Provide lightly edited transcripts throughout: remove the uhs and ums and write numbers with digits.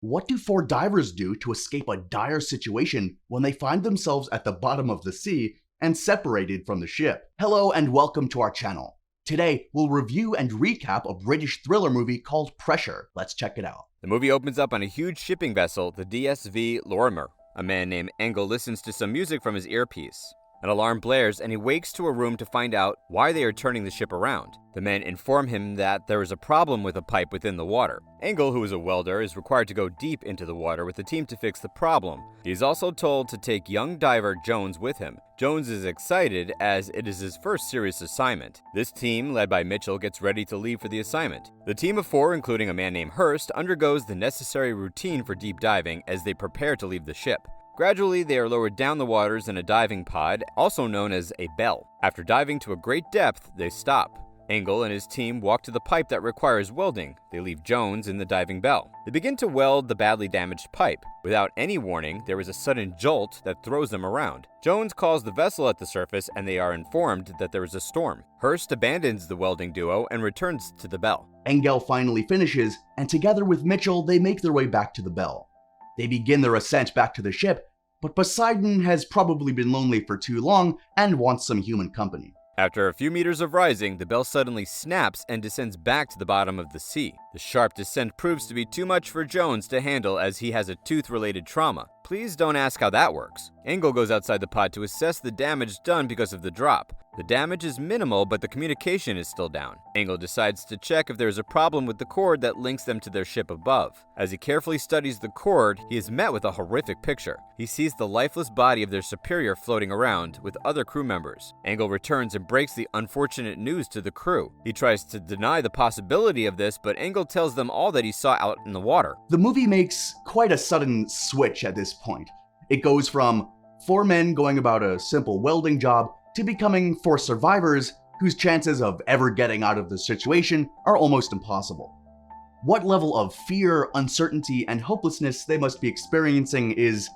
What do four divers do to escape a dire situation when they find themselves at the bottom of the sea and separated from the ship? Hello and welcome to our channel. Today, we'll review and recap a British thriller movie called Pressure. Let's check it out. The movie opens up on a huge shipping vessel, the DSV Lorimer. A man named Engel listens to some music from his earpiece. An alarm blares and he wakes to a room to find out why they are turning the ship around. The men inform him that there is a problem with a pipe within the water. Engel, who is a welder, is required to go deep into the water with the team to fix the problem. He is also told to take young diver Jones with him. Jones is excited as it is his first serious assignment. This team, led by Mitchell, gets ready to leave for the assignment. The team of four, including a man named Hurst, undergoes the necessary routine for deep diving as they prepare to leave the ship. Gradually, they are lowered down the waters in a diving pod, also known as a bell. After diving to a great depth, they stop. Engel and his team walk to the pipe that requires welding. They leave Jones in the diving bell. They begin to weld the badly damaged pipe. Without any warning, there is a sudden jolt that throws them around. Jones calls the vessel at the surface and they are informed that there is a storm. Hurst abandons the welding duo and returns to the bell. Engel finally finishes, and together with Mitchell, they make their way back to the bell. They begin their ascent back to the ship, but Poseidon has probably been lonely for too long and wants some human company. After a few meters of rising, the bell suddenly snaps and descends back to the bottom of the sea. The sharp descent proves to be too much for Jones to handle as he has a tooth-related trauma. Please don't ask how that works. Engel goes outside the pod to assess the damage done because of the drop. The damage is minimal, but the communication is still down. Engel decides to check if there is a problem with the cord that links them to their ship above. As he carefully studies the cord, he is met with a horrific picture. He sees the lifeless body of their superior floating around with other crew members. Engel returns and breaks the unfortunate news to the crew. He tries to deny the possibility of this, but Engel tells them all that he saw out in the water. The movie makes quite a sudden switch at this point. It goes from four men going about a simple welding job to becoming four survivors whose chances of ever getting out of the situation are almost impossible. What level of fear, uncertainty, and hopelessness they must be experiencing is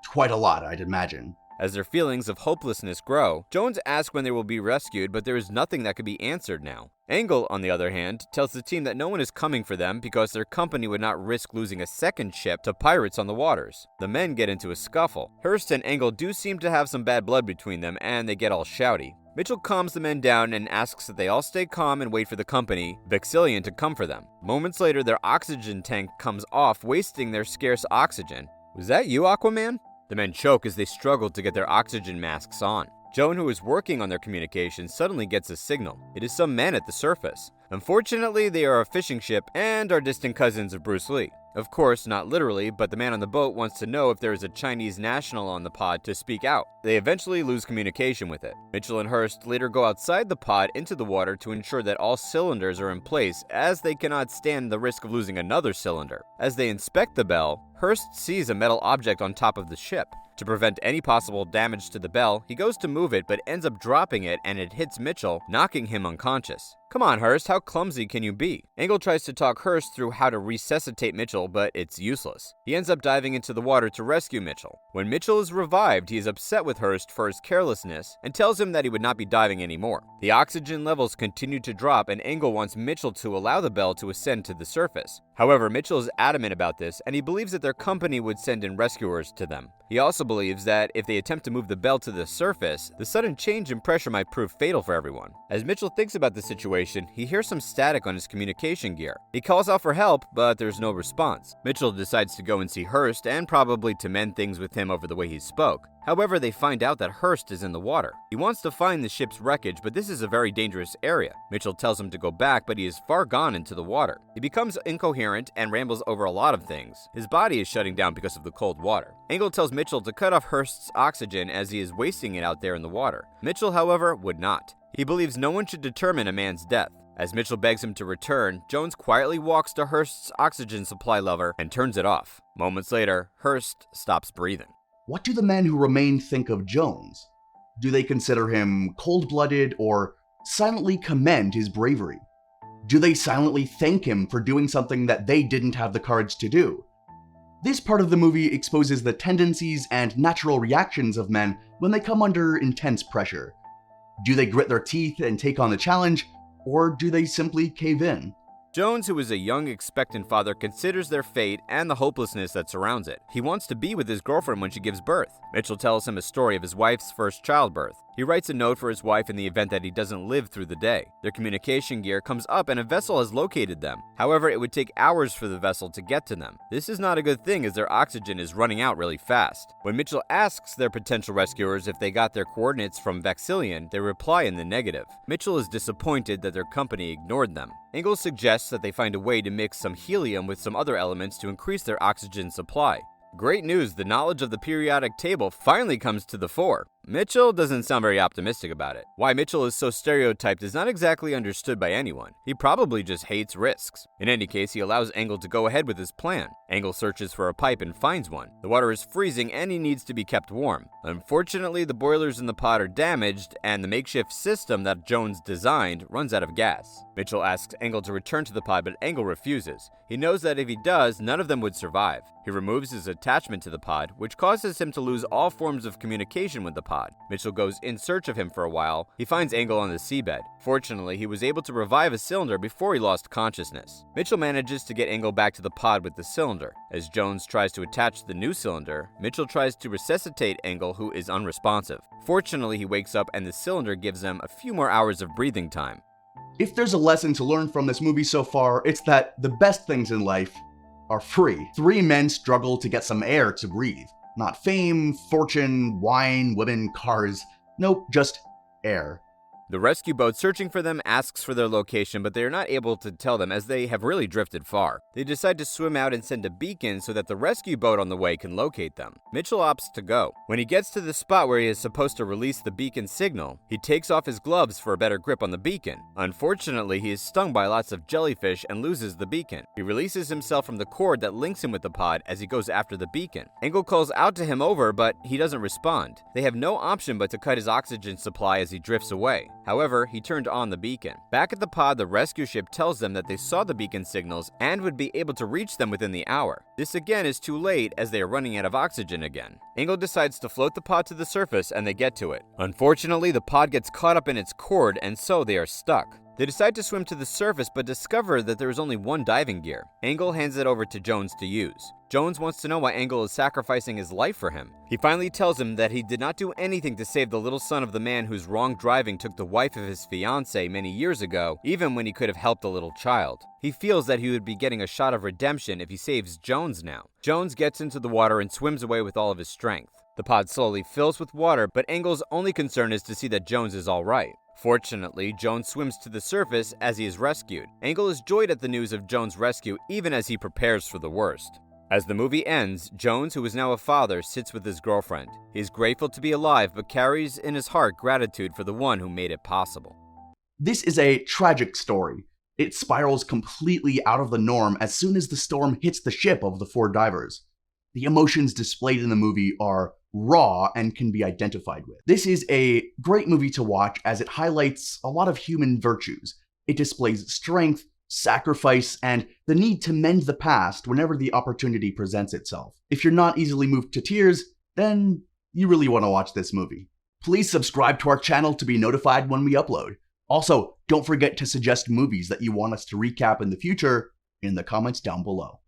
quite a lot, I'd imagine. As their feelings of hopelessness grow, Jones asks when they will be rescued, but there is nothing that could be answered now. Engel, on the other hand, tells the team that no one is coming for them because their company would not risk losing a second ship to pirates on the waters. The men get into a scuffle. Hurst and Engel do seem to have some bad blood between them, and they get all shouty. Mitchell calms the men down and asks that they all stay calm and wait for the company, Vexillion, to come for them. Moments later, their oxygen tank comes off, wasting their scarce oxygen. Was that you, Aquaman? The men choke as they struggle to get their oxygen masks on. Joan, who is working on their communications, suddenly gets a signal. It is some men at the surface. Unfortunately, they are a fishing ship and are distant cousins of Bruce Lee. Of course, not literally, but the man on the boat wants to know if there is a Chinese national on the pod to speak out. They eventually lose communication with it. Mitchell and Hurst later go outside the pod into the water to ensure that all cylinders are in place, as they cannot stand the risk of losing another cylinder. As they inspect the bell, Hurst sees a metal object on top of the ship. To prevent any possible damage to the bell, he goes to move it but ends up dropping it and it hits Mitchell, knocking him unconscious. Come on, Hurst, how clumsy can you be? Engel tries to talk Hurst through how to resuscitate Mitchell, but it's useless. He ends up diving into the water to rescue Mitchell. When Mitchell is revived, he is upset with Hurst for his carelessness and tells him that he would not be diving anymore. The oxygen levels continue to drop and Engel wants Mitchell to allow the bell to ascend to the surface. However, Mitchell is adamant about this and he believes that their company would send in rescuers to them. He also believes that if they attempt to move the bell to the surface, the sudden change in pressure might prove fatal for everyone. As Mitchell thinks about the situation, he hears some static on his communication gear. He calls out for help, but there's no response. Mitchell decides to go and see Hurst and probably to mend things with him over the way he spoke. However, they find out that Hurst is in the water. He wants to find the ship's wreckage, but this is a very dangerous area. Mitchell tells him to go back, but he is far gone into the water. He becomes incoherent and rambles over a lot of things. His body is shutting down because of the cold water. Engel tells Mitchell to cut off Hurst's oxygen as he is wasting it out there in the water. Mitchell, however, would not. He believes no one should determine a man's death. As Mitchell begs him to return, Jones quietly walks to Hurst's oxygen supply lever and turns it off. Moments later, Hurst stops breathing. What do the men who remain think of Jones? Do they consider him cold-blooded or silently commend his bravery? Do they silently thank him for doing something that they didn't have the courage to do? This part of the movie exposes the tendencies and natural reactions of men when they come under intense pressure. Do they grit their teeth and take on the challenge, or do they simply cave in? Jones, who is a young, expectant father, considers their fate and the hopelessness that surrounds it. He wants to be with his girlfriend when she gives birth. Mitchell tells him a story of his wife's first childbirth. He writes a note for his wife in the event that he doesn't live through the day. Their communication gear comes up and a vessel has located them. However, it would take hours for the vessel to get to them. This is not a good thing as their oxygen is running out really fast. When Mitchell asks their potential rescuers if they got their coordinates from Vaxillion, they reply in the negative. Mitchell is disappointed that their company ignored them. Ingalls suggests that they find a way to mix some helium with some other elements to increase their oxygen supply. Great news, the knowledge of the periodic table finally comes to the fore. Mitchell doesn't sound very optimistic about it. Why Mitchell is so stereotyped is not exactly understood by anyone. He probably just hates risks. In any case, he allows Engel to go ahead with his plan. Engel searches for a pipe and finds one. The water is freezing and he needs to be kept warm. Unfortunately, the boilers in the pod are damaged and the makeshift system that Jones designed runs out of gas. Mitchell asks Engel to return to the pod, but Engel refuses. He knows that if he does, none of them would survive. He removes his attachment to the pod, which causes him to lose all forms of communication with the pod. Mitchell goes in search of him for a while. He finds Engel on the seabed. Fortunately, he was able to revive a cylinder before he lost consciousness. Mitchell manages to get Engel back to the pod with the cylinder. As Jones tries to attach the new cylinder, Mitchell tries to resuscitate Engel, who is unresponsive. Fortunately, he wakes up and the cylinder gives them a few more hours of breathing time. If there's a lesson to learn from this movie so far, it's that the best things in life are free. 3 men struggle to get some air to breathe. Not fame, fortune, wine, women, cars. Nope, just air. The rescue boat searching for them asks for their location, but they are not able to tell them as they have really drifted far. They decide to swim out and send a beacon so that the rescue boat on the way can locate them. Mitchell opts to go. When he gets to the spot where he is supposed to release the beacon signal, he takes off his gloves for a better grip on the beacon. Unfortunately, he is stung by lots of jellyfish and loses the beacon. He releases himself from the cord that links him with the pod as he goes after the beacon. Engel calls out to him over, but he doesn't respond. They have no option but to cut his oxygen supply as he drifts away. However, he turned on the beacon. Back at the pod, the rescue ship tells them that they saw the beacon signals and would be able to reach them within the hour. This again is too late as they are running out of oxygen again. Engel decides to float the pod to the surface and they get to it. Unfortunately, the pod gets caught up in its cord and so they are stuck. They decide to swim to the surface but discover that there is only one diving gear. Engel hands it over to Jones to use. Jones wants to know why Engel is sacrificing his life for him. He finally tells him that he did not do anything to save the little son of the man whose wrong driving took the wife of his fiancée many years ago, even when he could have helped the little child. He feels that he would be getting a shot of redemption if he saves Jones now. Jones gets into the water and swims away with all of his strength. The pod slowly fills with water, but Engel's only concern is to see that Jones is all right. Fortunately, Jones swims to the surface as he is rescued. Engel is joyed at the news of Jones' rescue even as he prepares for the worst. As the movie ends, Jones, who is now a father, sits with his girlfriend. He is grateful to be alive, but carries in his heart gratitude for the one who made it possible. This is a tragic story. It spirals completely out of the norm as soon as the storm hits the ship of the 4 divers. The emotions displayed in the movie are raw and can be identified with. This is a great movie to watch as it highlights a lot of human virtues. It displays strength, sacrifice, and the need to mend the past whenever the opportunity presents itself. If you're not easily moved to tears, then you really want to watch this movie. Please subscribe to our channel to be notified when we upload. Also, don't forget to suggest movies that you want us to recap in the future in the comments down below.